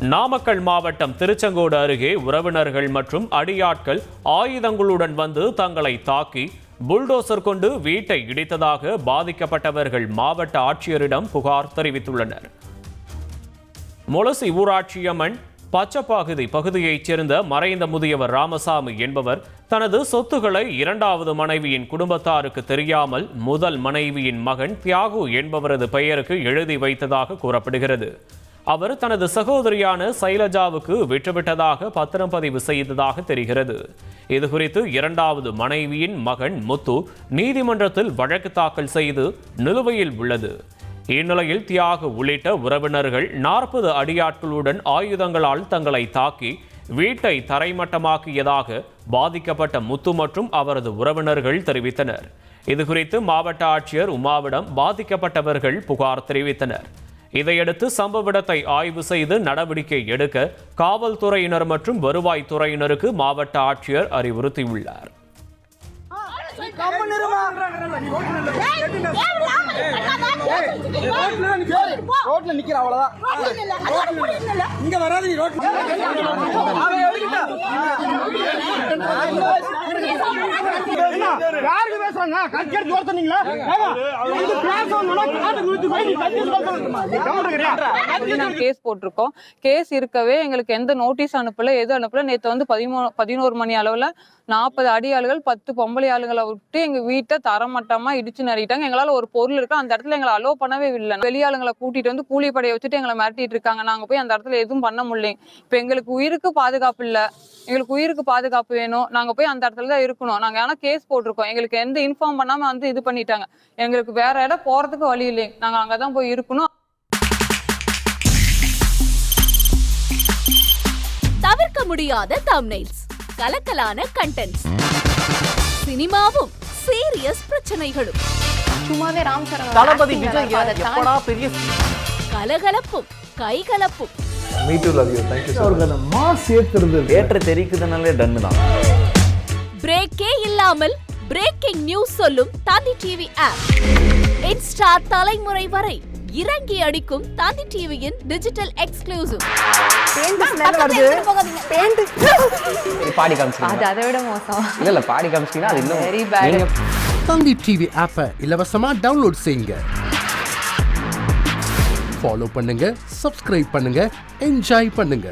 நாமக்கல் மாவட்டம் திருச்செங்கோடு அருகே உறவினர்கள் மற்றும் அடியாட்கள் ஆயுதங்களுடன் வந்து தங்களை தாக்கி புல்டோசர் கொண்டு வீட்டை இடித்ததாக பாதிக்கப்பட்டவர்கள் மாவட்ட ஆட்சியரிடம் புகார் தெரிவித்துள்ளனர். முளசி ஊராட்சியம்மன் பச்சப்பாகுதி பகுதியைச் சேர்ந்த மறைந்த முதியவர் ராமசாமி என்பவர் தனது சொத்துக்களை இரண்டாவது மனைவியின் குடும்பத்தாருக்கு தெரியாமல் முதல் மனைவியின் மகன் தியாகு என்பவரது பெயருக்கு எழுதி வைத்ததாக கூறப்படுகிறது. அவர் தனது சகோதரியான சைலஜாவுக்கு விட்டுவிட்டதாக பத்திரம் பதிவு செய்ததாக தெரிகிறது. இதுகுறித்து இரண்டாவது மனைவியின் மகன் முத்து நீதிமன்றத்தில் வழக்கு தாக்கல் செய்து நிலுவையில் உள்ளது. இந்நிலையில் தியாகு உள்ளிட்ட உறவினர்கள் 40 அடியாட்களுடன் ஆயுதங்களால் தங்களை தாக்கி வீட்டை தரைமட்டமாக்கியதாக பாதிக்கப்பட்ட முத்து மற்றும் அவரது உறவினர்கள் தெரிவித்தனர். இதுகுறித்து மாவட்ட ஆட்சியர் உமாவிடம் பாதிக்கப்பட்டவர்கள் புகார் தெரிவித்தனர். இதையடுத்து சம்பவ இடத்தை ஆய்வு செய்து நடவடிக்கை எடுக்க காவல்துறையினர் மற்றும் வருவாய்த்துறையினருக்கு மாவட்ட ஆட்சியர் அறிவுறுத்தியுள்ளார். கேஸ் போட்டிருக்கோம். கேஸ் இருக்கவே எங்களுக்கு எந்த நோட்டீஸ் அனுப்பல, எது அனுப்பல. நேற்று வந்து 11 மணி அளவுல 40 அடியாளுகள் 10 பொம்பளை ஆளுங்களை விட்டு எங்க வீட்டை தரமட்டமா இடிச்சு நறிட்டாங்க. எங்களால ஒரு பொருள் இருக்கு அந்த இடத்துல எங்களை அலோ பண்ணவே இல்லை. வெளியாளுங்களை கூட்டிட்டு வந்து கூலிப்படையை வச்சுட்டு எங்களை மிரட்டிட்டு இருக்காங்க. நாங்க போய் அந்த இடத்துல எதுவும் பண்ண முடியல. இப்ப எங்களுக்கு உயிருக்கு பாதுகாப்பு இல்ல, எங்களுக்கு உயிருக்கு பாதுகாப்பு வேணும். நாங்க போய் அந்த இடத்துல தான் இருக்கணும். நாங்க ஆனா கேஸ் போட்டிருக்கோம். எங்களுக்கு எந்த இன்ஃபார்ம் பண்ணாம வந்து இது பண்ணிட்டாங்க. எங்களுக்கு வேற இடம் போறதுக்கு வழி இல்லை. நாங்க அங்கதான் போய் இருக்கணும். தவிர்க்க முடியாத தம்ப்நெயில்ஸ், கலக்கலான கண்டென்ட்ஸ், சினிமாவும் சீரியஸ் பிரச்சனைகளும், சும்மாவே ராம்சரண் தளபதி விஜய் எப்படா பெரிய கலகலப்பும் கைகலப்பும். Me to love you. Thank you அவர்களை மாஸ் ஏத்துறது ஏற்ற தெரிக்குதுனாலே டன் தான். பிரேக்கே இல்லாமல் பிரேக்கிங் நியூஸ் சொல்லும் தந்தி டிவி ஆப். இன்ஸ்டா தலைமுறை வரை இறங்கி அடிக்கும் தந்தி டிவியின் டிஜிட்டல் எக்ஸ்க்ளூசிவ். பாடி காமிச்சிங்க. அது அதை விட மோசம். இல்ல பாடி காமிச்சிங்கன்னா அது இன்னும் வெரி பேட். தந்தி டிவி ஆப்பை இலவசமா டவுன்லோட் செய்யுங்க. ஃபாலோ பண்ணுங்க, சப்ஸ்கிரைப் பண்ணுங்க, என்ஜாய் பண்ணுங்க.